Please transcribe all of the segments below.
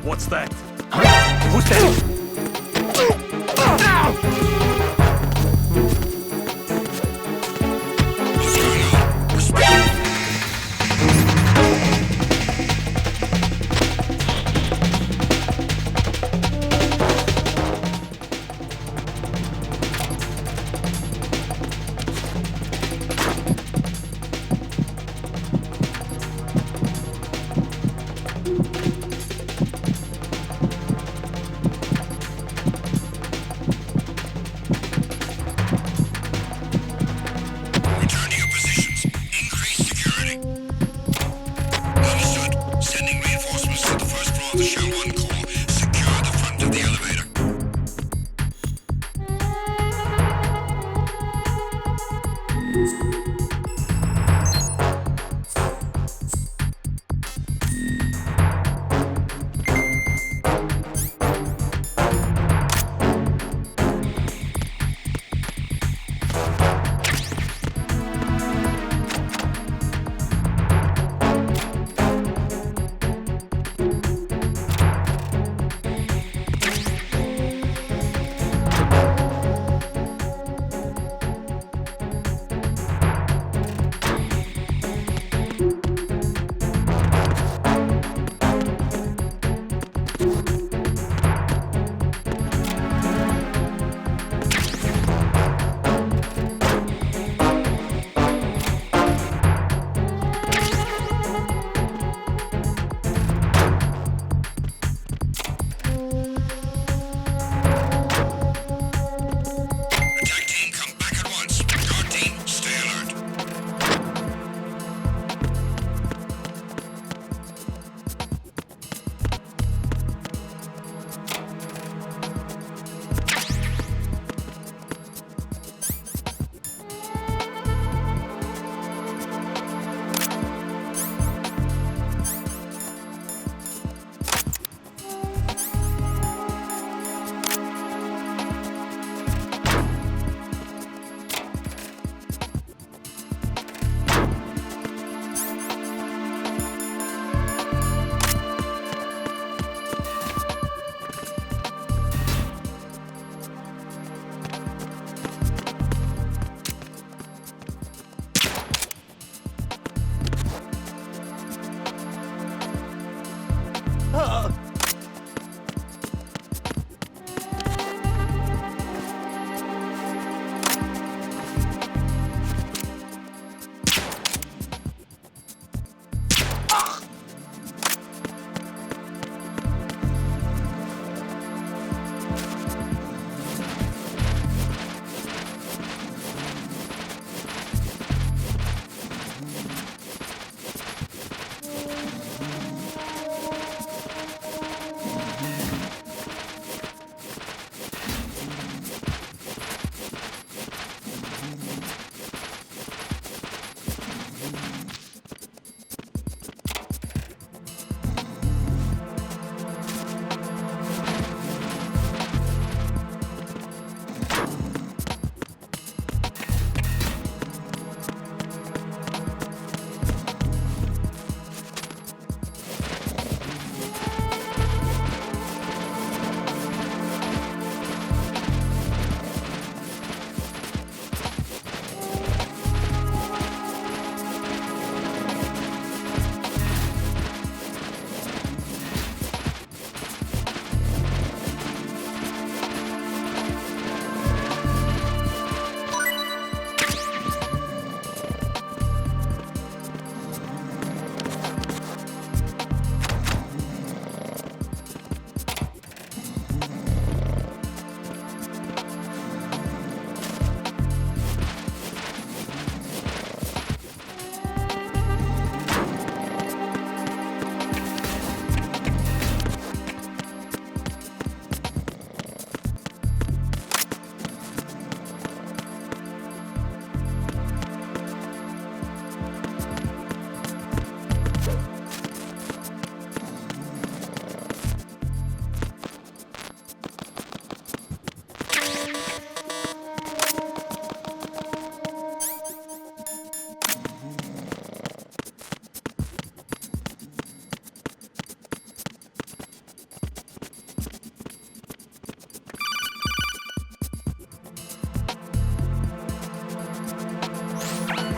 What's that? Who's that?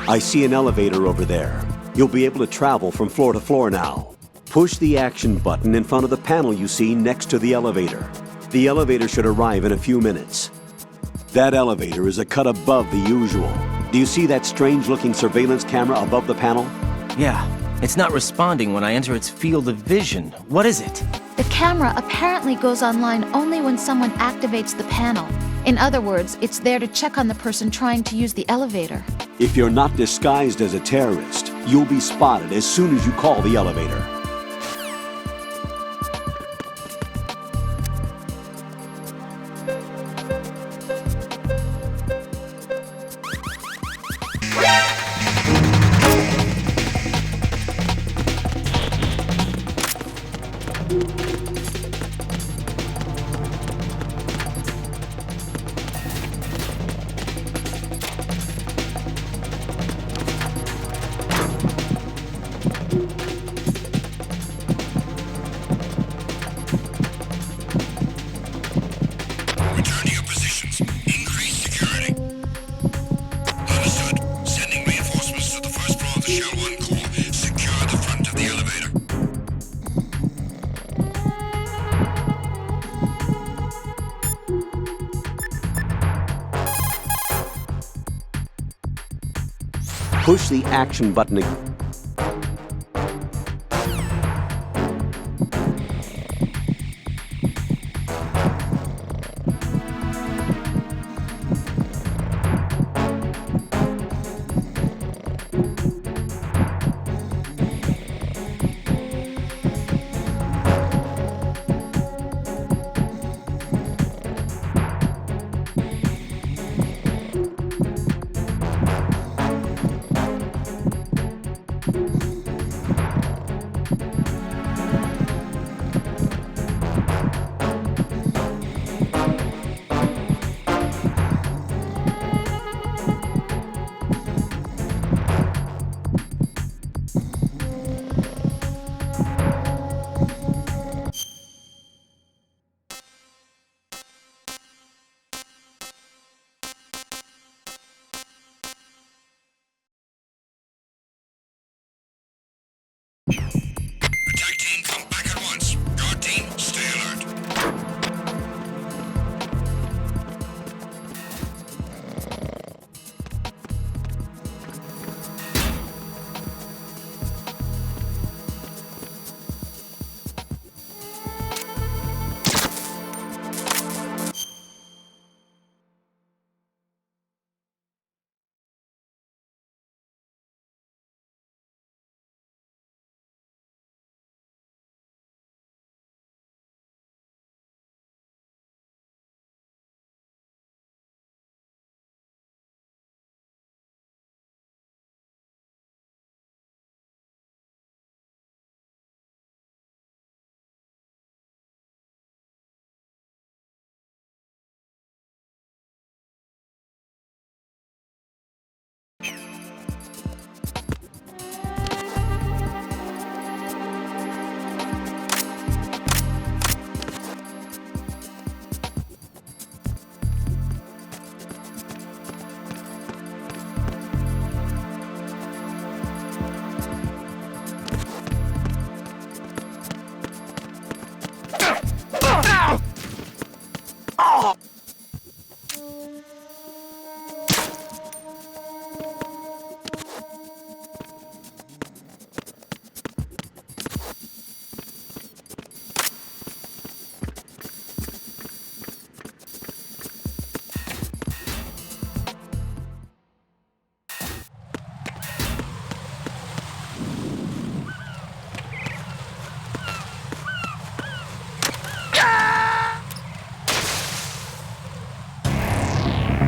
I see an elevator over there. You'll be able to travel from floor to floor now. Push the action button in front of the panel you see next to the elevator. The elevator should arrive in a few minutes. That elevator is a cut above the usual. Do you see that strange-looking surveillance camera above the panel? Yeah, it's not responding when I enter its field of vision. What is it? The camera apparently goes online only when someone activates the panel. In other words, it's there to check on the person trying to use the elevator. If you're not disguised as a terrorist, you'll be spotted as soon as you call the elevator. Return to your positions. Increase security. Understood. Sending reinforcements to the first floor of the Shell 1 core. Secure the front of the elevator. Push the action button again. Attack team, come back at once. Guard team, stay alert.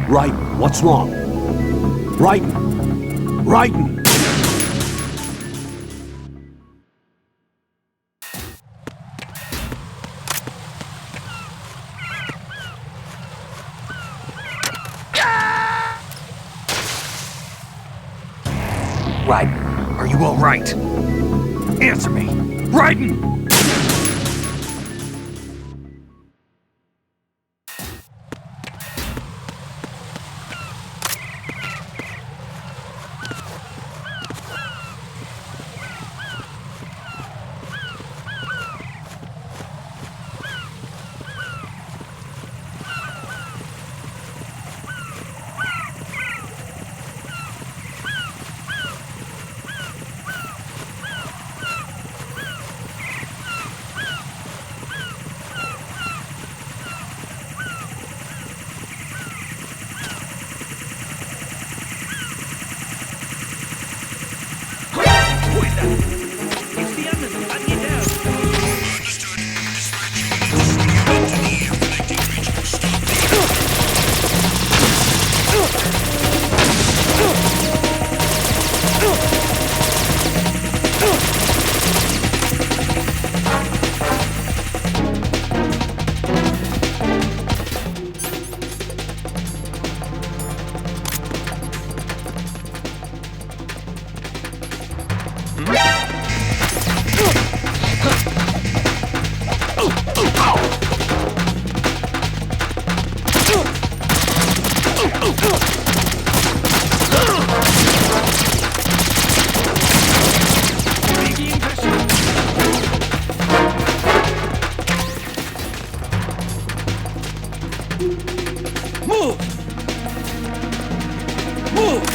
Raiden, what's wrong? Raiden! Raiden! Raiden, are you all right? Answer me! Raiden! Move! Move!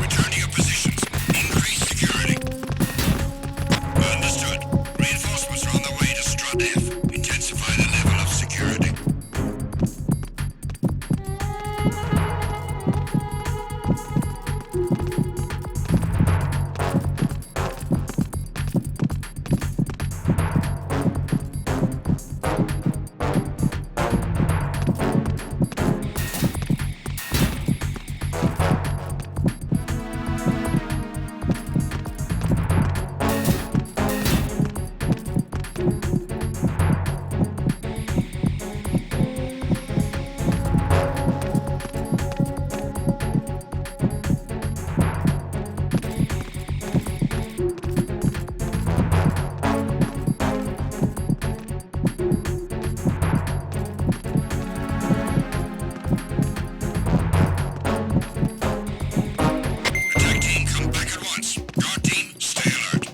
Return to your positions. Increase security. Understood. Reinforcements are on the way to Strut F. Intensify the level of security. Attack team, come back at once. Guard team, stay alert.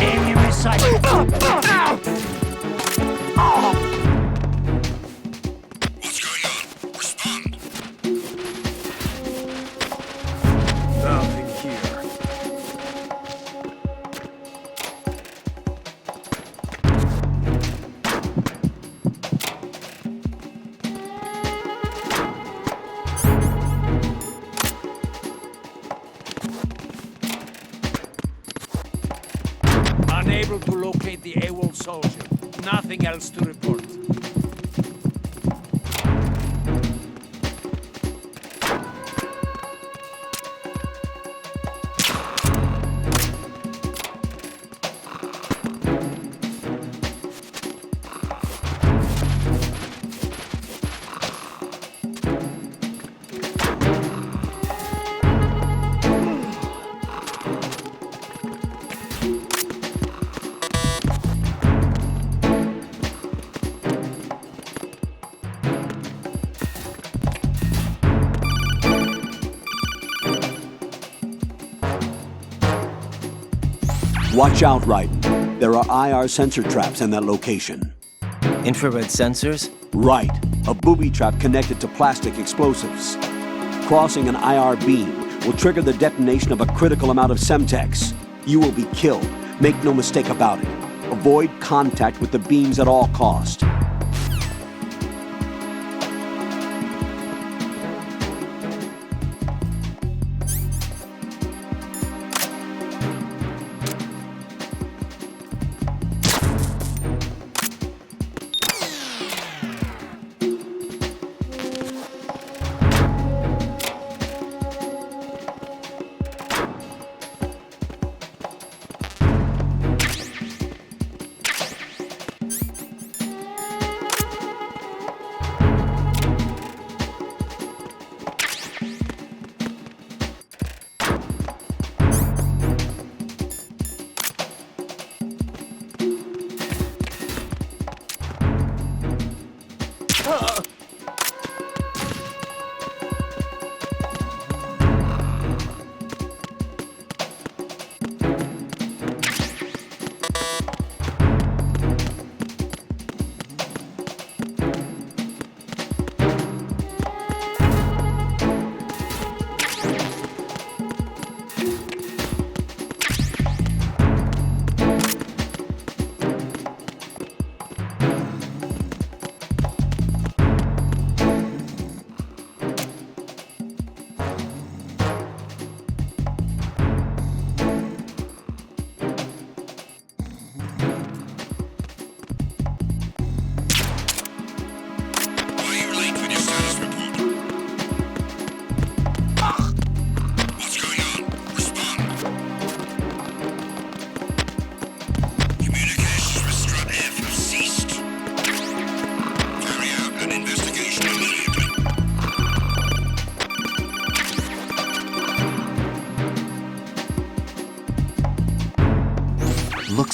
Enemy sight! What's going on? Respond. Nothing here. Unable to locate the AWOL soldier. Nothing else to report. Watch out, Raiden. There are IR sensor traps in that location. Infrared sensors? Right. A booby trap connected to plastic explosives. Crossing an IR beam will trigger the detonation of a critical amount of Semtex. You will be killed. Make no mistake about it. Avoid contact with the beams at all costs.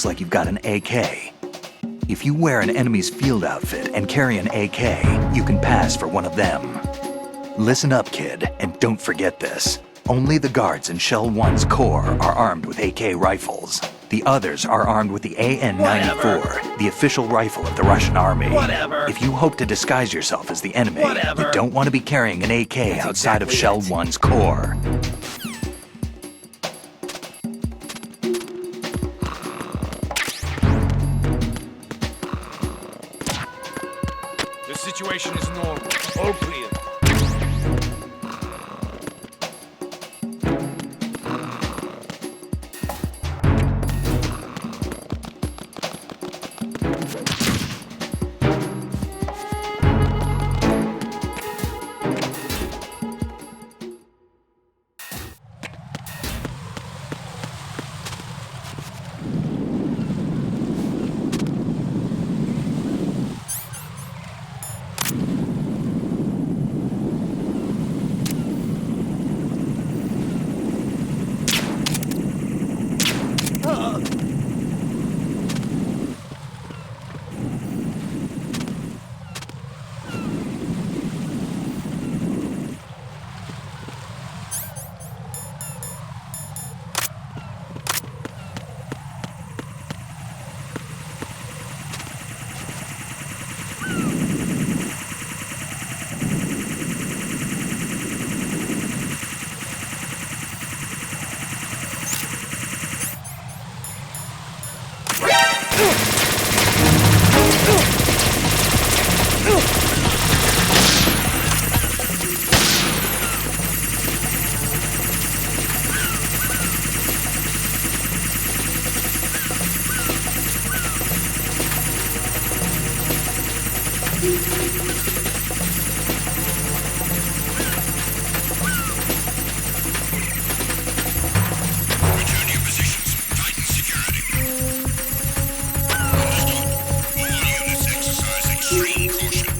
like you've got an AK. If you wear an enemy's field outfit and carry an AK, you can pass for one of them. Listen up, kid, and don't forget this. Only the guards in Shell 1's core are armed with AK rifles. The others are armed with the AN-94, the official rifle of the Russian army. Whatever. If you hope to disguise yourself as the enemy, Whatever. you don't want to be carrying an AK outside of Shell 1's core. The situation is normal. All clear. Return to your positions. Tighten security. Understood. All units exercise extreme caution.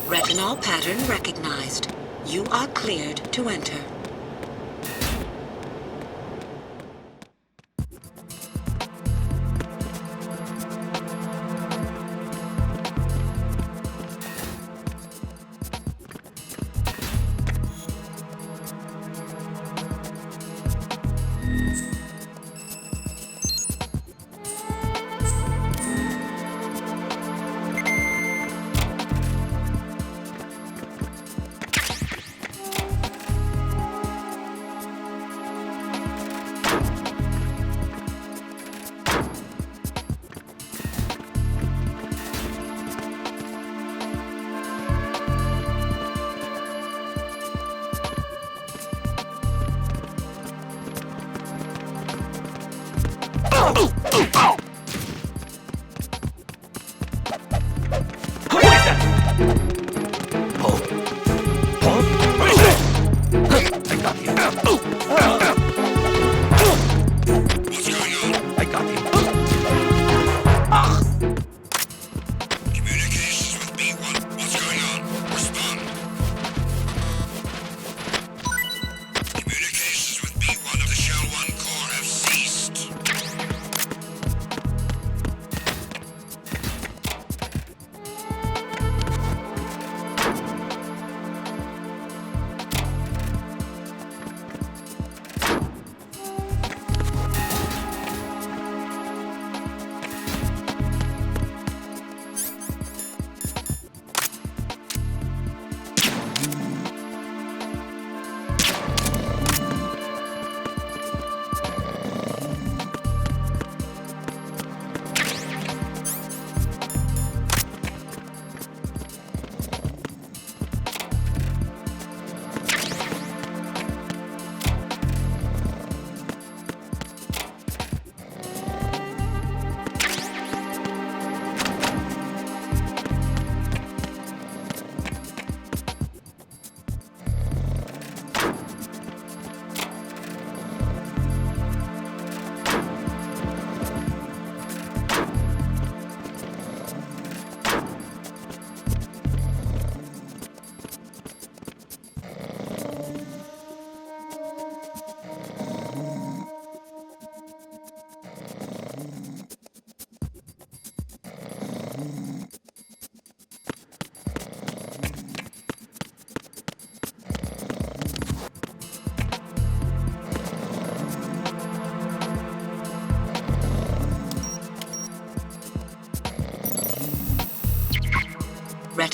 Retinol pattern recognized. You are cleared to enter.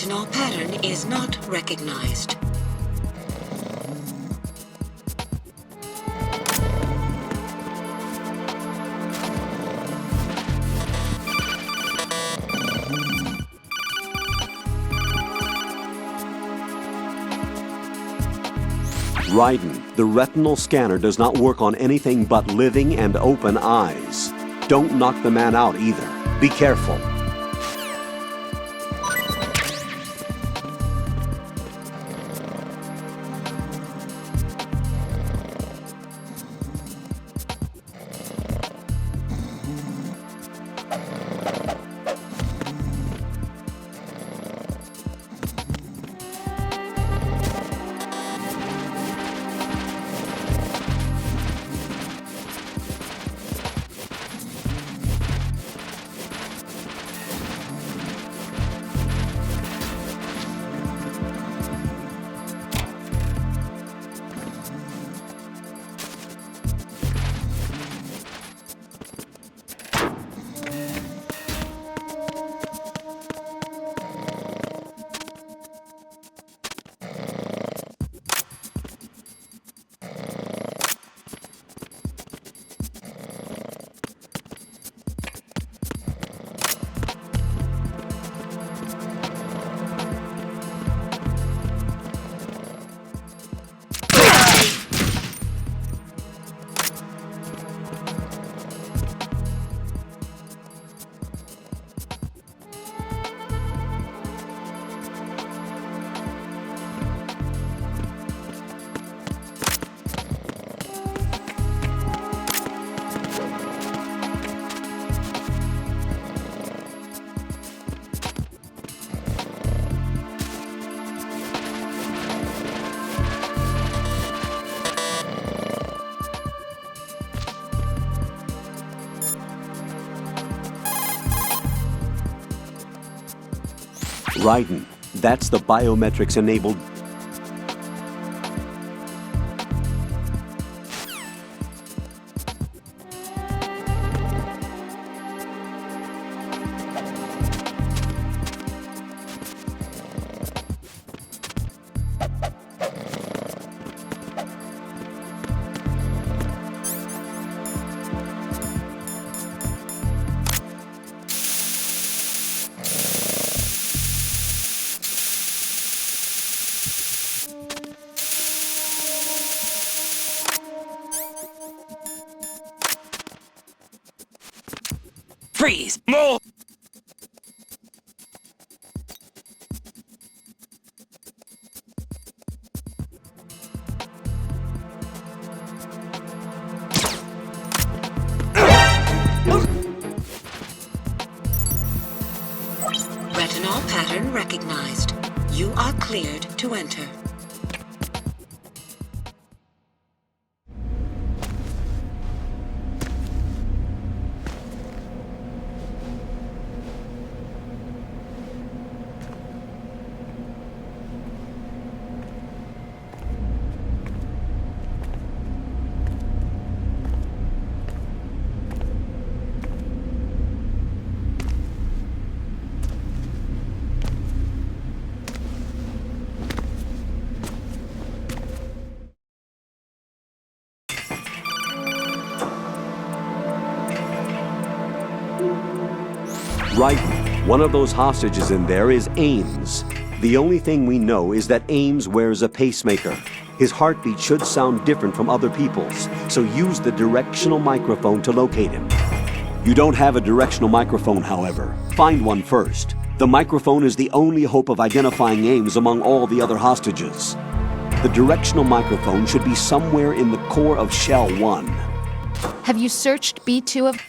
Retinol pattern is not recognized. Raiden, the retinal scanner does not work on anything but living and open eyes. Don't knock the man out either. Be careful. Raiden, that's the biometrics-enabled... Freeze! More! Retinol pattern recognized. You are cleared to enter. Raiden, one of those hostages in there is Ames. The only thing we know is that Ames wears a pacemaker. His heartbeat should sound different from other people's, so use the directional microphone to locate him. You don't have a directional microphone, however. Find one first. The microphone is the only hope of identifying Ames among all the other hostages. The directional microphone should be somewhere in the core of Shell 1. Have you searched B2 of...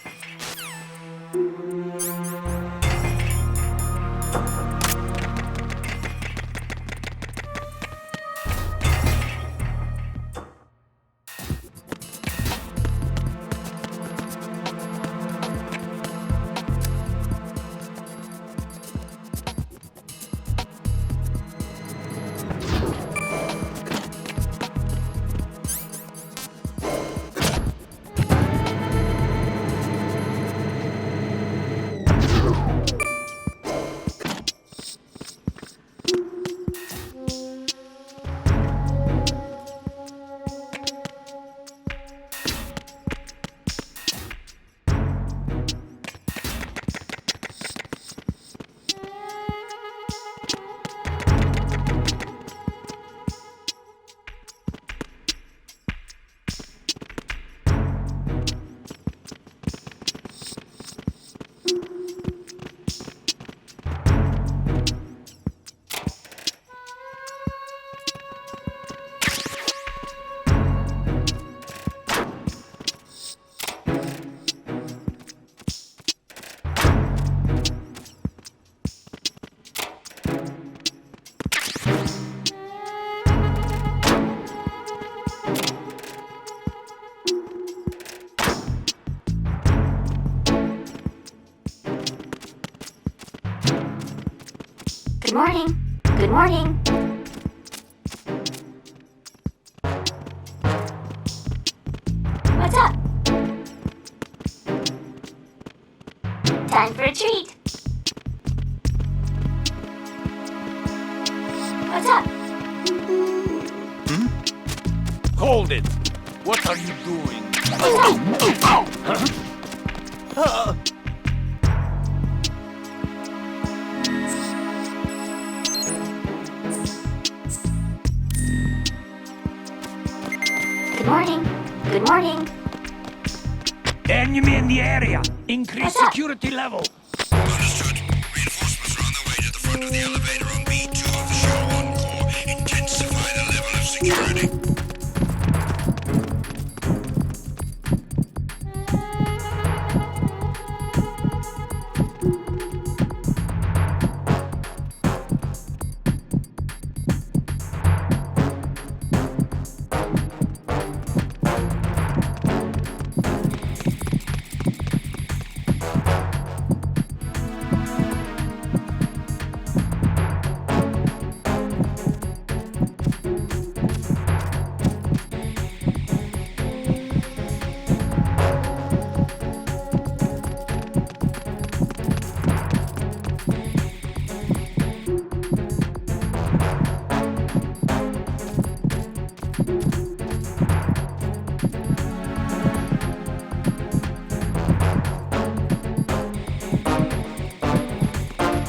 Good morning. Good morning. What's up? Time for a treat. What's up? Hold it! What are you doing? Good morning. Good morning. Enemy in the area! Increase What's up? security level! Understood. Reinforcements are on their way to the front of the elevator on B2 of the Shell 1 core. Intensify the level of security.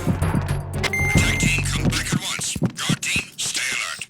Attack team, come back at once. Guard team, stay alert.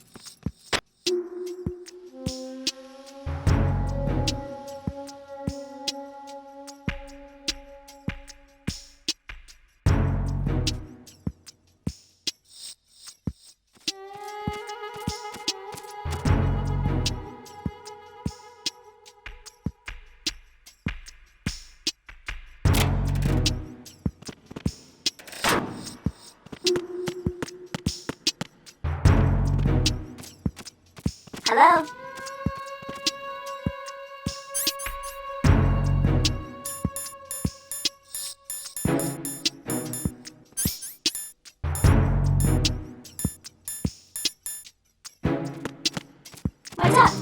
Hello? What's up?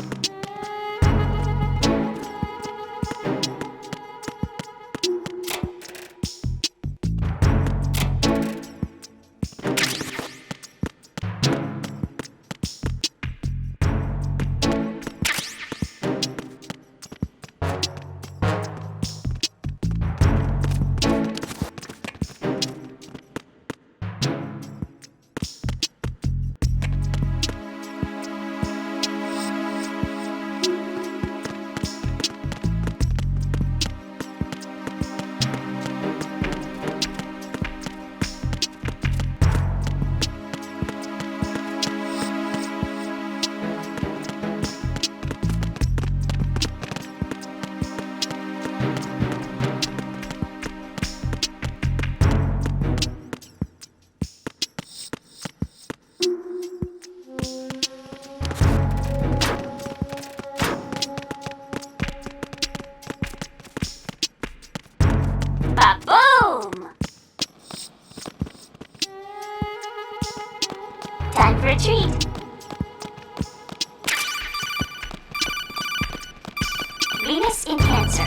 Ba-boom! Time for a treat. Venus in Cancer.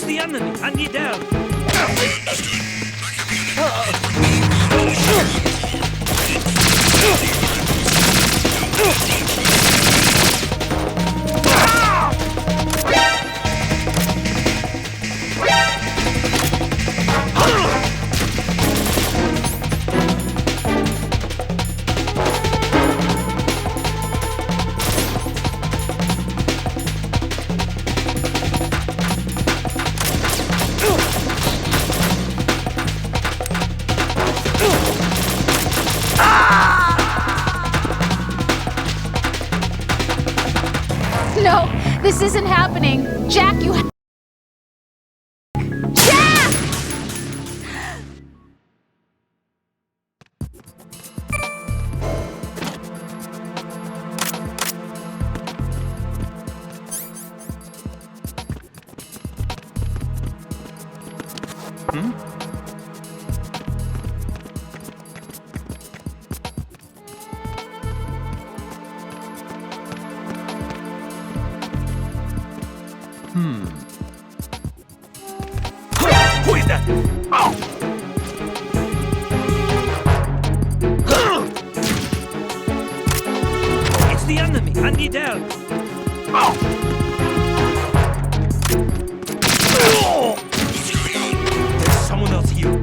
It's the enemy! I need help! No, this isn't happening. Jack, you Jack! Who is that? Oh! It's the enemy! I need help! Oh! What's going on? There's someone else here.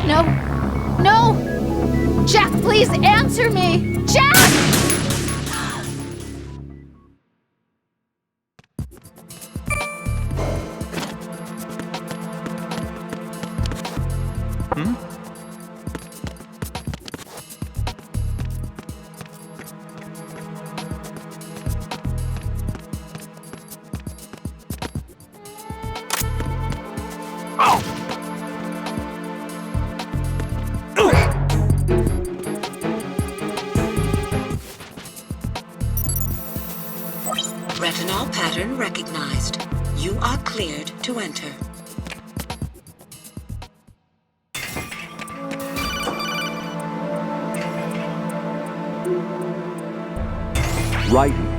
No. No! Jack, please answer me! Jack! Retinol pattern recognized. You are cleared to enter. Raiden.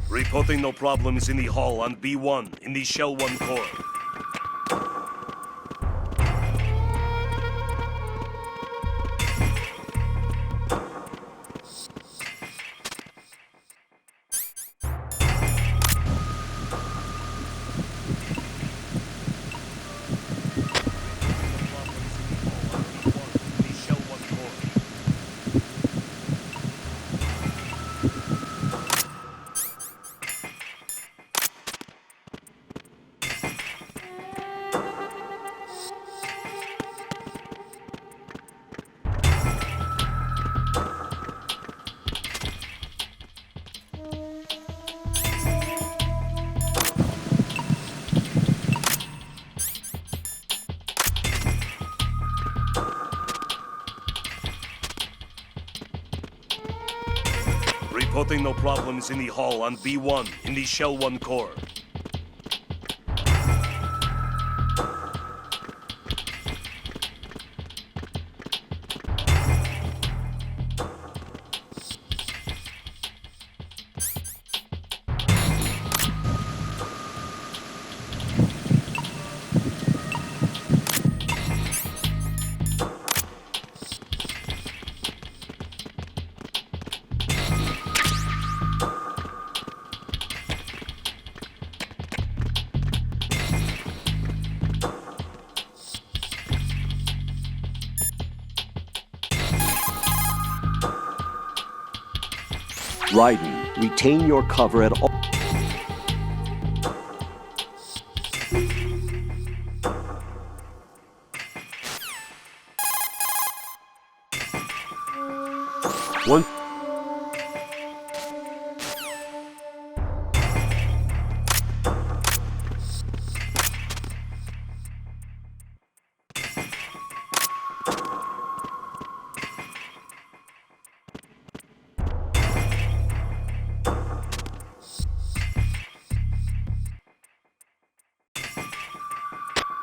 Reporting no problems in the hall on B1 in the Shell 1 core. Reporting no problems in the hall on B1 in the Shell 1 core. Raiden, retain your cover at all. One.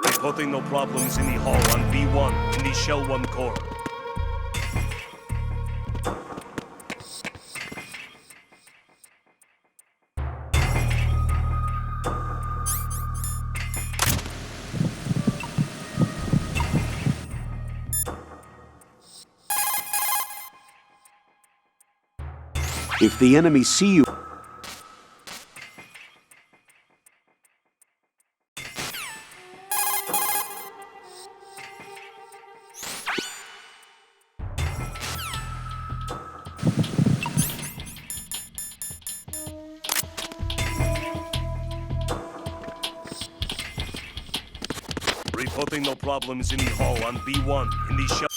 Reporting no problems in the hall on B1 in the Shell 1 core. If the enemy see you... Reporting no problems in the hall on B1 in the Shell...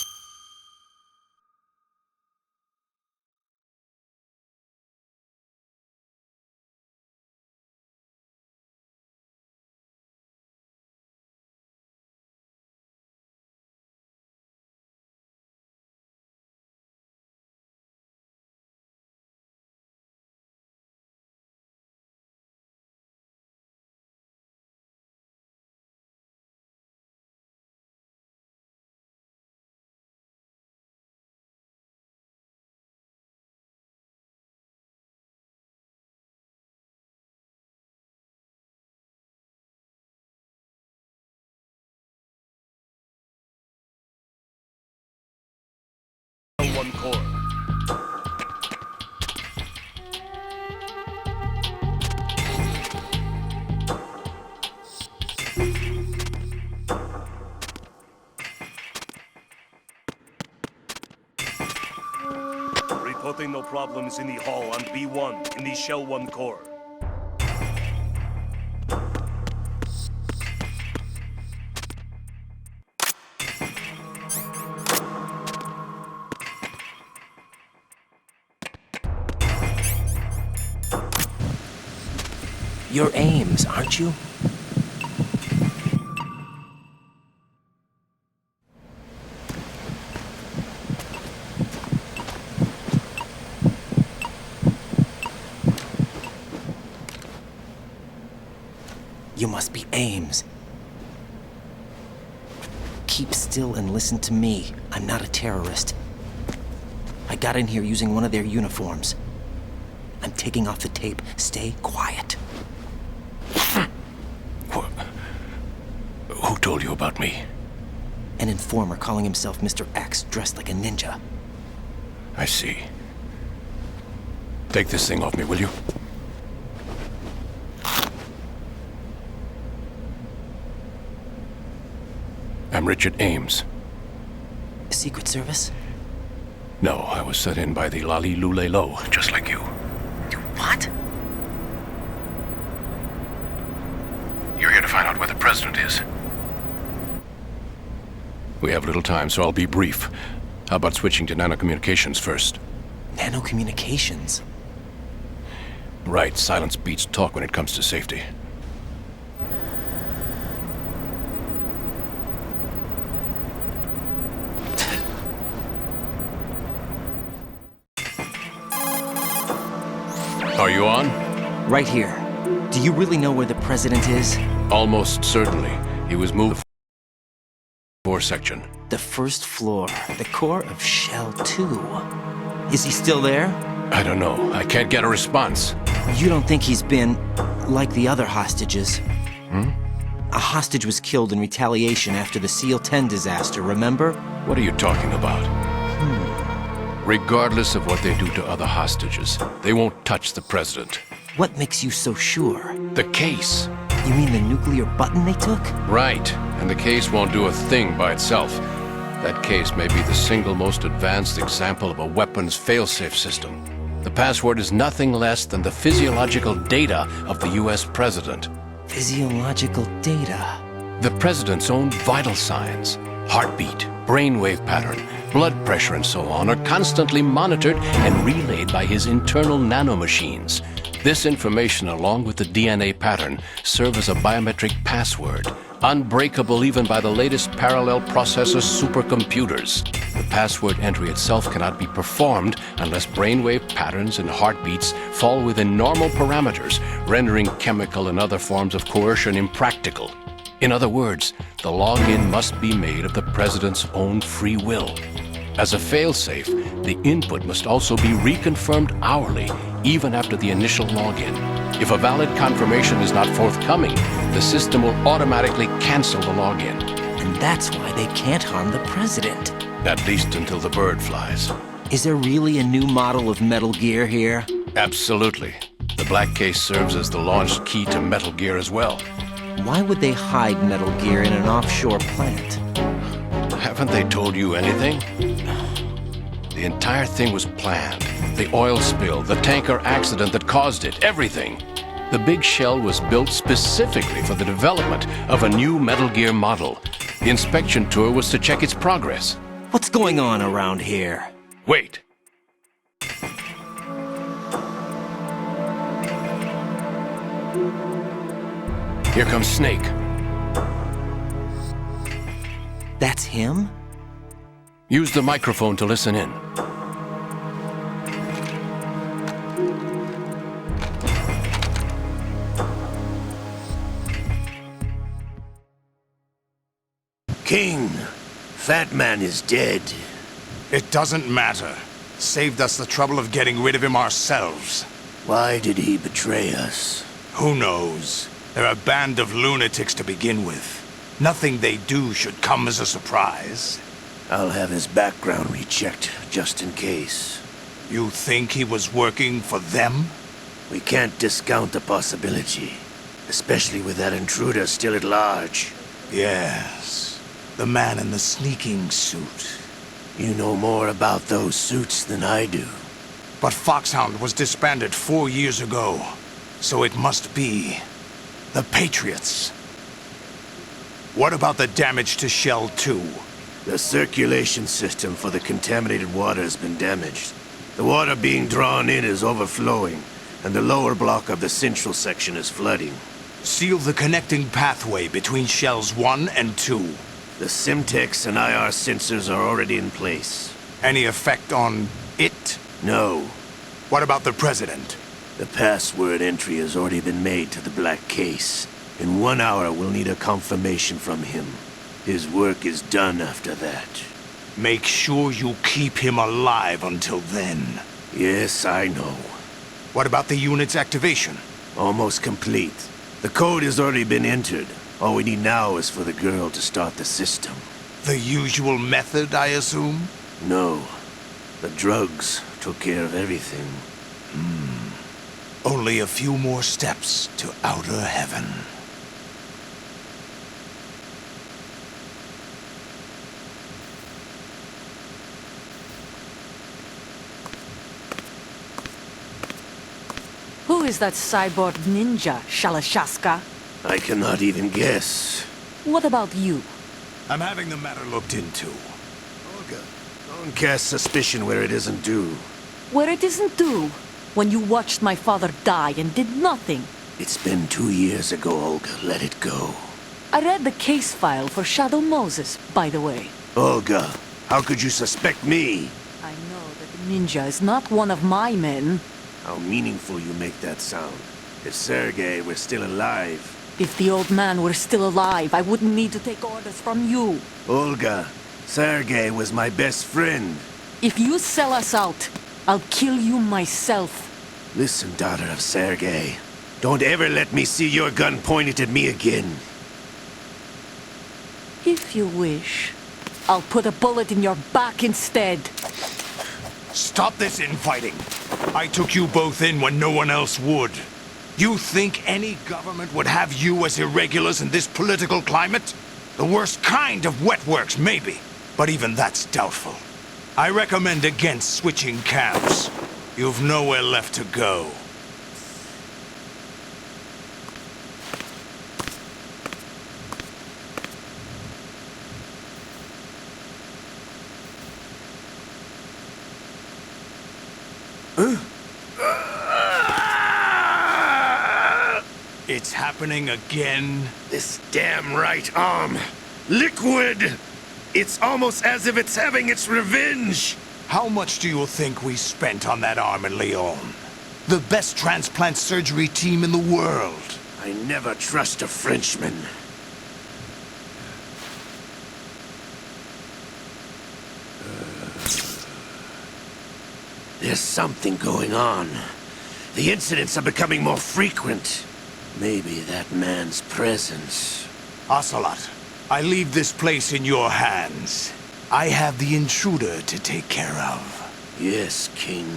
One core. Reporting no problems in the hall on B1 in the Shell 1 core. You're Ames, aren't you? You must be Ames. Keep still and listen to me. I'm not a terrorist. I got in here using one of their uniforms. I'm taking off the tape. Stay quiet. Who told you about me? An informer calling himself Mr. X, dressed like a ninja. I see. Take this thing off me, will you? I'm Richard Ames. Secret Service? No, I was set in by the Lali Lule Lo, just like you. What? You're here to find out where the president is. We have little time, so I'll be brief. How about switching to nanocommunications first? Nanocommunications? Right, silence beats talk when it comes to safety. Are you on? Right here. Do you really know where the president is? Almost certainly. He was moved to the 4 section. The first floor, the core of Shell 2. Is he still there? I don't know. I can't get a response. You don't think he's been like the other hostages? A hostage was killed in retaliation after the SEAL 10 disaster, remember? What are you talking about? Regardless of what they do to other hostages, they won't touch the president. What makes you so sure? The case. You mean the nuclear button they took? Right. And the case won't do a thing by itself. That case may be the single most advanced example of a weapons failsafe system. The password is nothing less than the physiological data of the US president. Physiological data? The president's own vital signs. Heartbeat, brainwave pattern, blood pressure, and so on are constantly monitored and relayed by his internal nanomachines. This information, along with the DNA pattern, serve as a biometric password, unbreakable even by the latest parallel processor supercomputers. The password entry itself cannot be performed unless brainwave patterns and heartbeats fall within normal parameters, rendering chemical and other forms of coercion impractical. In other words, the login must be made of the President's own free will. As a failsafe, the input must also be reconfirmed hourly, even after the initial login. If a valid confirmation is not forthcoming, the system will automatically cancel the login. And that's why they can't harm the President. At least until the bird flies. Is there really a new model of Metal Gear here? Absolutely. The black case serves as the launch key to Metal Gear as well. Why would they hide Metal Gear in an offshore plant? Haven't they told you anything? The entire thing was planned. The oil spill, the tanker accident that caused it, everything. The big shell was built specifically for the development of a new Metal Gear model. The inspection tour was to check its progress. What's going on around here? Wait. Here comes Snake. That's him? Use the microphone to listen in. King, Fat Man is dead. It doesn't matter. Saved us the trouble of getting rid of him ourselves. Why did he betray us? Who knows? They're a band of lunatics to begin with. Nothing they do should come as a surprise. I'll have his background rechecked, just in case. You think he was working for them? We can't discount the possibility. Especially with that intruder still at large. Yes. The man in the sneaking suit. You know more about those suits than I do. But Foxhound was disbanded 4 years ago. So it must be the Patriots. What about the damage to Shell 2? The circulation system for the contaminated water has been damaged. The water being drawn in is overflowing, and the lower block of the central section is flooding. Seal the connecting pathway between Shells 1 and 2. The Simtex and IR sensors are already in place. Any effect on it? No. What about the President? The password entry has already been made to the black case. In 1 hour, we'll need a confirmation from him. His work is done after that. Make sure you keep him alive until then. Yes, I know. What about the unit's activation? Almost complete. The code has already been entered. All we need now is for the girl to start the system. The usual method, I assume? No. The drugs took care of everything. Only a few more steps to outer heaven. Who is that cyborg ninja, Shalashaska? I cannot even guess. What about you? I'm having the matter looked into. Olga, don't cast suspicion where it isn't due. Where it isn't due? When you watched my father die and did nothing. It's been 2 years ago, Olga. Let it go. I read the case file for Shadow Moses, by the way. Olga, how could you suspect me? I know that the ninja is not one of my men. How meaningful you make that sound. If Sergei were still alive... If the old man were still alive, I wouldn't need to take orders from you. Olga, Sergei was my best friend. If you sell us out, I'll kill you myself. Listen, daughter of Sergei. Don't ever let me see your gun pointed at me again. If you wish, I'll put a bullet in your back instead. Stop this infighting. I took you both in when no one else would. You think any government would have you as irregulars in this political climate? The worst kind of wet works, maybe. But even that's doubtful. I recommend against switching camps. You've nowhere left to go. It's happening again. This damn right arm. Liquid! It's almost as if it's having its revenge. How much do you think we spent on that arm in Lyon? The best transplant surgery team in the world. I never trust a Frenchman. There's something going on. The incidents are becoming more frequent. Maybe that man's presence. Ocelot, I leave this place in your hands. I have the intruder to take care of. Yes, King.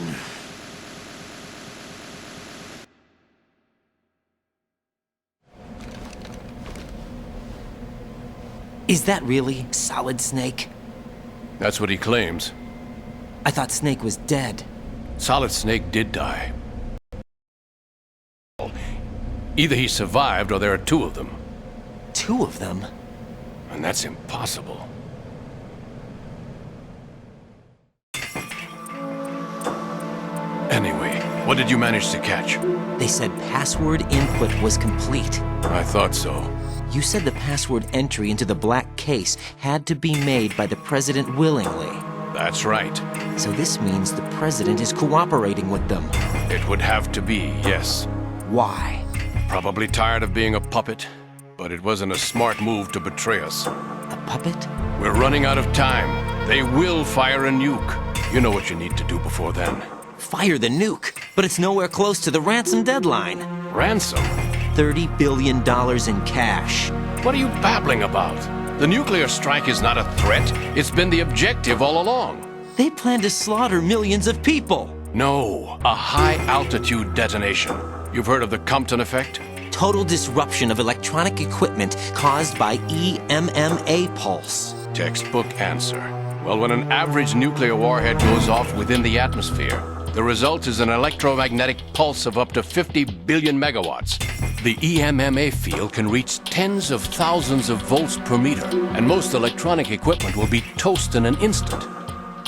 Is that really Solid Snake? That's what he claims. I thought Snake was dead. Solid Snake did die. Either he survived or there are two of them. Two of them? And that's impossible. Anyway, what did you manage to catch? They said password input was complete. I thought so. You said the password entry into the black case had to be made by the President willingly. That's right. So this means the President is cooperating with them. It would have to be, yes. Why? Probably tired of being a puppet, but it wasn't a smart move to betray us. A puppet? We're running out of time. They will fire a nuke. You know what you need to do before then. Fire the nuke, but it's nowhere close to the ransom deadline. Ransom? $30 billion in cash. What are you babbling about? The nuclear strike is not a threat. It's been the objective all along. They plan to slaughter millions of people. No, a high-altitude detonation. You've heard of the Compton effect? Total disruption of electronic equipment caused by EMMA pulse. Textbook answer. Well, when an average nuclear warhead goes off within the atmosphere, the result is an electromagnetic pulse of up to 50 billion megawatts. The EMMA field can reach tens of thousands of volts per meter, and most electronic equipment will be toast in an instant.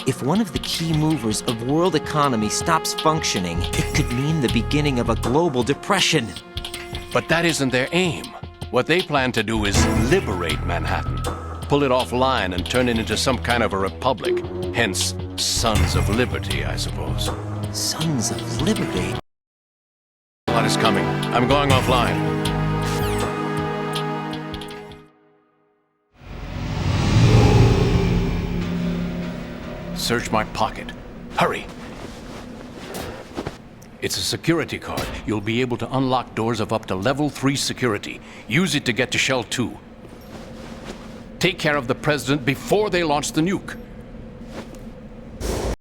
If one of the key movers of world economy stops functioning, it could mean the beginning of a global depression. But that isn't their aim. What they plan to do is liberate Manhattan. Pull it offline and turn it into some kind of a republic. Hence, Sons of Liberty, I suppose. Sons of Liberty? What is coming? I'm going offline. Search my pocket. Hurry! It's a security card. You'll be able to unlock doors of up to level 3 security. Use it to get to Shell 2. Take care of the President before they launch the nuke.